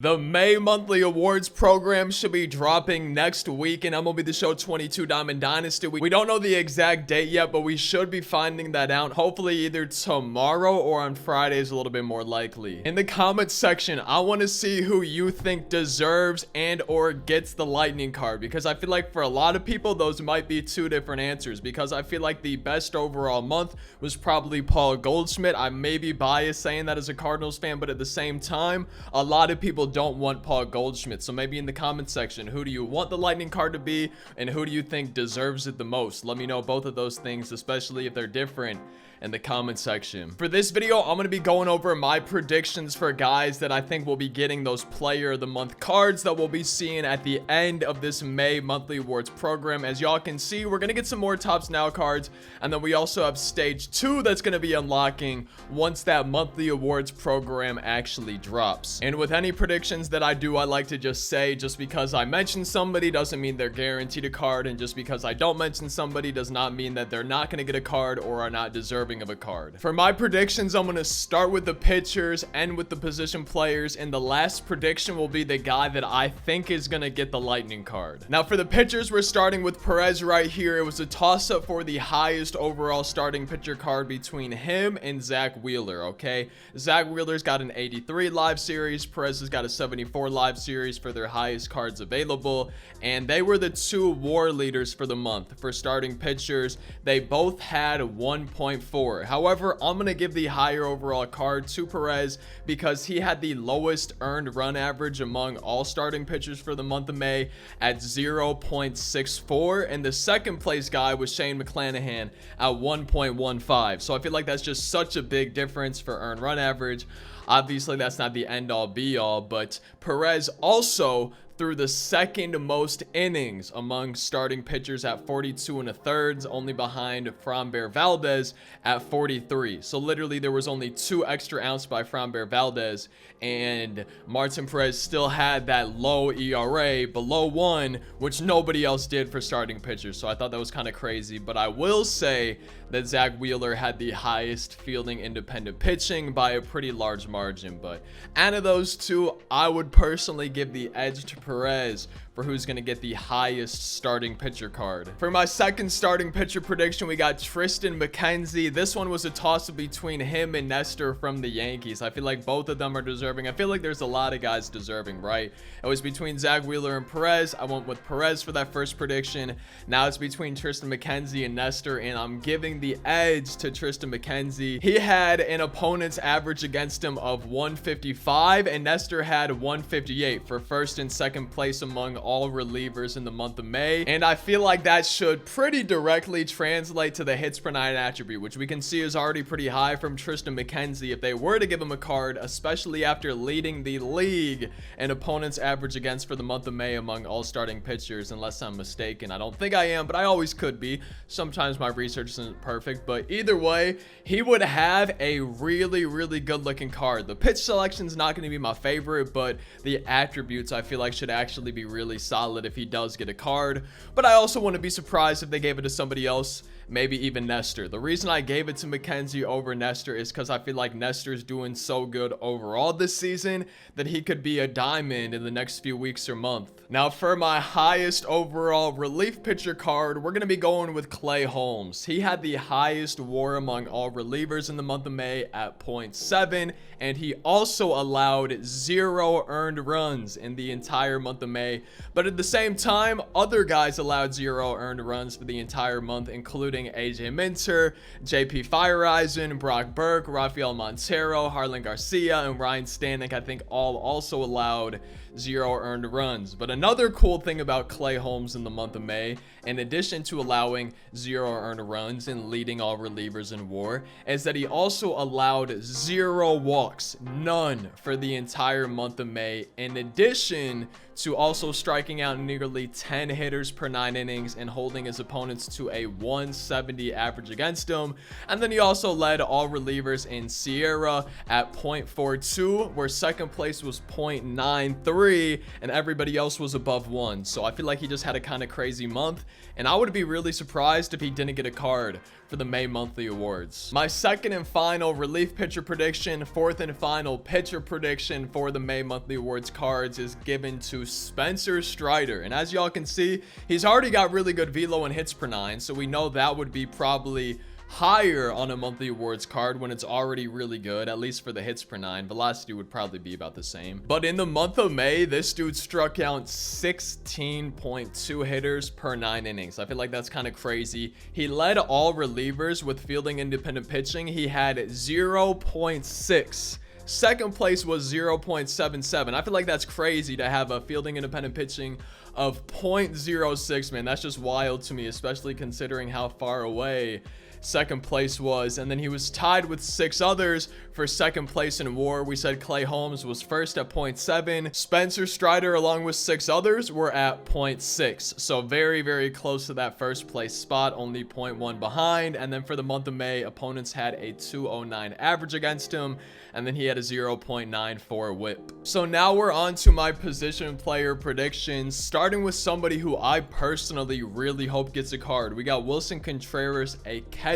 The May monthly awards program should be dropping next week in MLB The Show 22 Diamond Dynasty. We don't know the exact date yet, but we should be finding that out hopefully either tomorrow or on Friday is a little bit more likely. In the comments section, I want to see who you think deserves and or gets the lightning card, because I feel like for a lot of people those might be two different answers, because I feel like the best overall month was probably Paul Goldschmidt. I may be biased saying that as a Cardinals fan, but at the same time, a lot of people don't want Paul Goldschmidt. So maybe in the comment section, who do you want the lightning card to be and who do you think deserves it the most? Let me know both of those things, especially if they're different, in the comment section. For this video, I'm going to be going over my predictions for guys that I think will be getting those player of the month cards that we'll be seeing at the end of this May monthly awards program. As y'all can see, we're going to get some more Tops Now cards, and then we also have stage 2 that's going to be unlocking once that monthly awards program actually drops. And with any predictions that I do, I like to just say, just because I mention somebody doesn't mean they're guaranteed a card, and just because I don't mention somebody does not mean that they're not going to get a card or are not deserving of a card. For my predictions, I'm going to start with the pitchers and with the position players, and the last prediction will be the guy that I think is going to get the lightning card. Now for the pitchers, we're starting with Perez right here. It was a toss-up for the highest overall starting pitcher card between him and Zach Wheeler. Okay, Zach Wheeler's got an 83 live series, Perez has got a 74 live series for their highest cards available, and they were the two WAR leaders for the month for starting pitchers. They both had 1.4. However, I'm going to give the higher overall card to Perez because he had the lowest earned run average among all starting pitchers for the month of May at 0.64, and the second place guy was Shane McClanahan at 1.15. So I feel like that's just such a big difference for earned run average. Obviously, that's not the end all be all, but Perez also threw the second most innings among starting pitchers at 42 1/3, only behind Framber Valdez at 43. So literally there was only 2 extra outs by Framber Valdez, and Martin Perez still had that low ERA below 1, which nobody else did for starting pitchers. So I thought that was kind of crazy, but I will say that Zach Wheeler had the highest fielding independent pitching by a pretty large margin. But out of those two, I would personally give the edge to Perez for who's going to get the highest starting pitcher card. For my second starting pitcher prediction, we got Triston McKenzie. This one was a toss-up between him and Nestor from the Yankees. I feel like both of them are deserving. I feel like there's a lot of guys deserving, right? It was between Zach Wheeler and Perez. I went with Perez for that first prediction. Now it's between Triston McKenzie and Nestor, and I'm giving the edge to Triston McKenzie. He had an opponent's average against him of 155, and Nestor had 158 for first and second place among all relievers in the month of May. And I feel like that should pretty directly translate to the hits per nine attribute, which we can see is already pretty high from Triston McKenzie if they were to give him a card, especially after leading the league in opponent's average against for the month of May among all starting pitchers, unless I'm mistaken. I don't think I am, but I always could be. Sometimes my research isn't perfect, but either way, he would have a really good looking card. The pitch selection's not going to be my favorite, but the attributes I feel like should actually be really solid if he does get a card. But I also wouldn't be surprised if they gave it to somebody else, maybe even Nestor. The reason I gave it to McKenzie over Nestor is because I feel like Nestor's doing so good overall this season that he could be a diamond in the next few weeks or month. Now for my highest overall relief pitcher card, we're going to be going with Clay Holmes. He had the highest WAR among all relievers in the month of May at 0.7, and he also allowed 0 earned runs in the entire month of May. But at the same time, other guys allowed 0 earned runs for the entire month, including AJ Minter, JP Fireisen, Brock Burke, Rafael Montero, Harlan Garcia, and Ryan Stanek. I think all also allowed 0 earned runs. But another cool thing about Clay Holmes in the month of May, in addition to allowing 0 earned runs and leading all relievers in WAR, is that he also allowed 0 walks, none for the entire month of May, in addition to also striking out nearly 10 hitters per 9 innings and holding his opponents to a 170 average against him. And then he also led all relievers in Sierra at 0.42, where second place was 0.93 and everybody else was above 1. So I feel like he just had a kind of crazy month, and I would be really surprised if he didn't get a card for the May monthly awards. My second and final relief pitcher prediction, fourth and final pitcher prediction for the May monthly awards cards is given to Spencer Strider. And as y'all can see, he's already got really good velo and hits per 9, so we know that would be probably higher on a monthly awards card when it's already really good, at least for the hits per 9. Velocity would probably be about the same. But in the month of May, this dude struck out 16.2 hitters per 9 innings. I feel like that's kind of crazy. He led all relievers with fielding independent pitching. He had 0.6. Second place was 0.77. I feel like that's crazy to have a fielding independent pitching of 0.06, man. That's just wild to me, especially considering how far away second place was. And then he was tied with 6 others for second place in WAR. We said Clay Holmes was first at 0.7. Spencer Strider, along with 6 others, were at 0.6. So very, very close to that first place spot, only 0.1 behind. And then for the month of May, opponents had a 209 average against him, and then he had a 0.94 whip. So now we're on to my position player predictions, starting with somebody who I personally really hope gets a card. We got Wilson Contreras, a catcher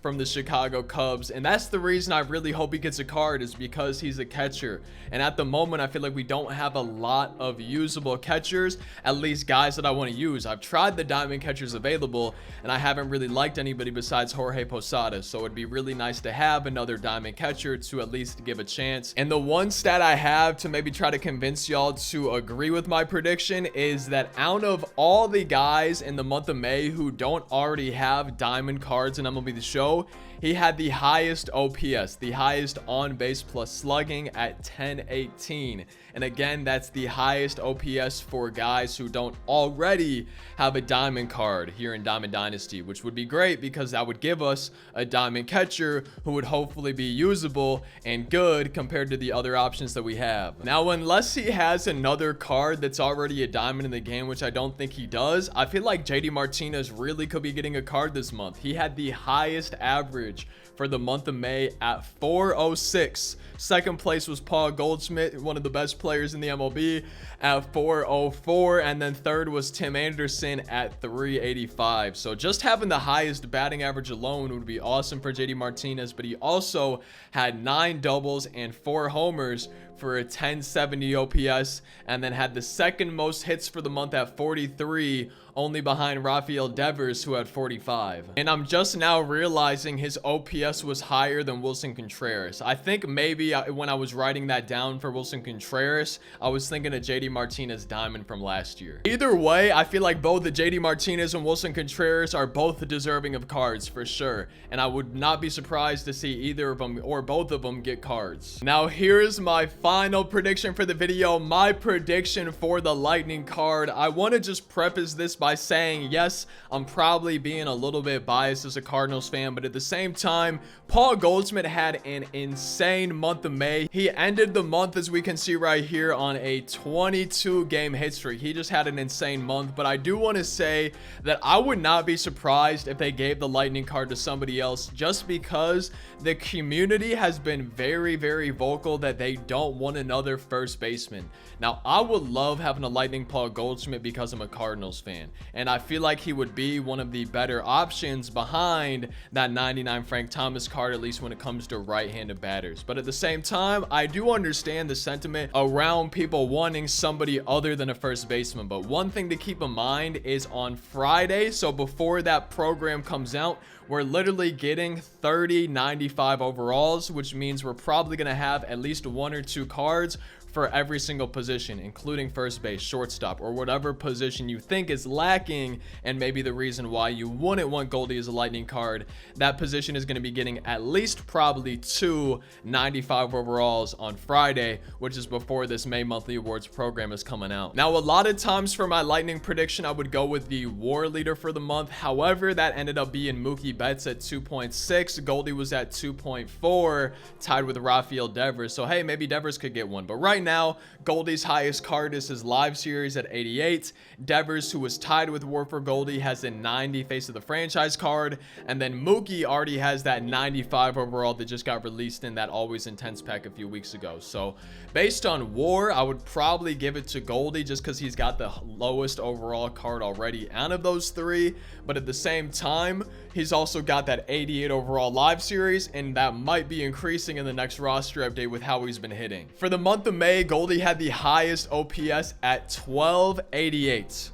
from the Chicago Cubs, and that's the reason I really hope he gets a card, is because he's a catcher. And at the moment, I feel like we don't have a lot of usable catchers, at least guys that I want to use. I've tried the diamond catchers available, and I haven't really liked anybody besides Jorge Posada, so it'd be really nice to have another diamond catcher to at least give a chance. And the one stat I have to maybe try to convince y'all to agree with my prediction is that out of all the guys in the month of May who don't already have diamond cards in MLB The Show, he had the highest OPS, the highest on base plus slugging at 1018. And again, that's the highest OPS for guys who don't already have a diamond card here in Diamond Dynasty, which would be great because that would give us a diamond catcher who would hopefully be usable and good compared to the other options that we have. Now, unless he has another card that's already a diamond in the game, which I don't think he does, I feel like JD Martinez really could be getting a card this month. He had the highest average for the month of May at 406. Second place was Paul Goldschmidt, one of the best players in the MLB, at 404. And then third was Tim Anderson at 385. So just having the highest batting average alone would be awesome for JD Martinez. But he also had 9 doubles and 4 homers for a 1070 OPS, and then had the second most hits for the month at 43, only behind Rafael Devers, who had 45. And I'm just now realizing his OPS was higher than Wilson Contreras. I think maybe when I was writing that down for Wilson Contreras, I was thinking of JD Martinez diamond from last year. Either way, I feel like both the JD Martinez and Wilson Contreras are both deserving of cards for sure, and I would not be surprised to see either of them or both of them get cards. Now here's my final prediction for the video, my prediction for the Lightning card. I want to just preface this by saying, yes, I'm probably being a little bit biased as a Cardinals fan, but at the same time, Paul Goldschmidt had an insane month of May. He ended the month, as we can see right here, on a 22 game hit streak. He just had an insane month. But I do want to say that I would not be surprised if they gave the Lightning card to somebody else, just because the community has been very, very vocal that they don't want another first baseman. Now, I would love having a Lightning Paul Goldschmidt because I'm a Cardinals fan, and I feel like he would be one of the better options behind that 99 Frank Thomas card, at least when it comes to right-handed batters. But at the same time, I do understand the sentiment around people wanting somebody other than a first baseman. But one thing to keep in mind is on Friday, so before that program comes out, we're literally getting 30 95 overalls, which means we're probably going to have at least 1 or 2 cards for every single position, including first base, shortstop, or whatever position you think is lacking, and maybe the reason why you wouldn't want Goldie as a Lightning card. That position is going to be getting at least probably 2 95 overalls on Friday, which is before this May monthly awards program is coming out. Now, a lot of times for my Lightning prediction, I would go with the WAR leader for the month. However, that ended up being Mookie Betts at 2.6. Goldie was at 2.4, tied with Rafael Devers. So hey, maybe Devers could get one. But right now, Goldie's highest card is his live series at 88. Devers, who was tied with WAR for Goldie, has a 90 face of the franchise card. And then Mookie already has that 95 overall that just got released in that Always Intense pack a few weeks ago. So based on WAR, I would probably give it to Goldie just because he's got the lowest overall card already out of those 3. But at the same time, He's also got that 88 overall live series, and that might be increasing in the next roster update with how he's been hitting. For the month of May, Goldie had the highest OPS at 1288.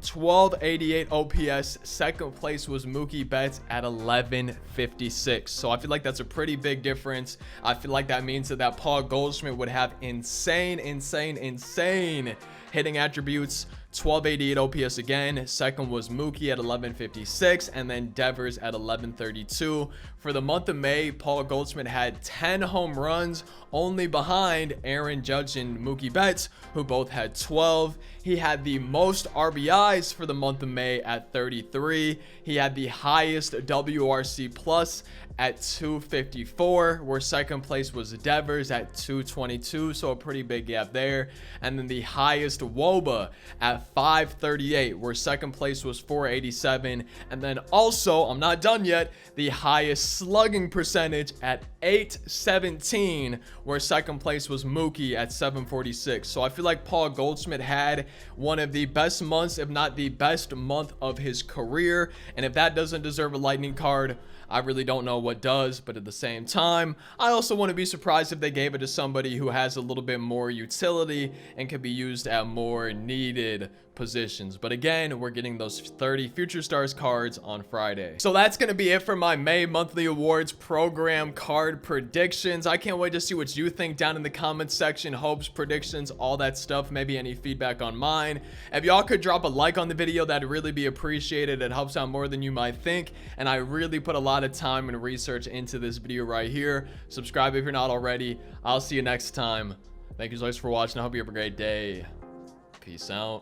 1288 OPS. Second place was Mookie Betts at 1156. So I feel like that's a pretty big difference. I feel like that means that Paul Goldschmidt would have insane hitting attributes. 1288 OPS again. Second was Mookie at 1156, and then Devers at 1132. For the month of May, Paul Goldschmidt had 10 home runs, only behind Aaron Judge and Mookie Betts, who both had 12. He had the most RBIs for the month of May at 33. He had the highest WRC plus at 254, where second place was Devers at 222, so a pretty big gap there. And then the highest WOBA at 538, where second place was 487. And then also, I'm not done yet, the highest slugging percentage at 817, where second place was Mookie at 746. So I feel like Paul Goldschmidt had one of the best months, if not the best month of his career. And if that doesn't deserve a lightning card, I really don't know what does. But at the same time, I also wouldn't be surprised if they gave it to somebody who has a little bit more utility and can be used at more needed positions. But again, we're getting those 30 Future Stars cards on Friday. So that's going to be it for my May monthly awards program card predictions. I can't wait to see what you think down in the comments section. Hopes, predictions, all that stuff. Maybe any feedback on mine. If y'all could drop a like on the video, that'd really be appreciated. It helps out more than you might think, and I really put a lot of time and research into this video right here. Subscribe if you're not already. I'll see you next time. Thank you so much for watching. I hope you have a great day. Peace out.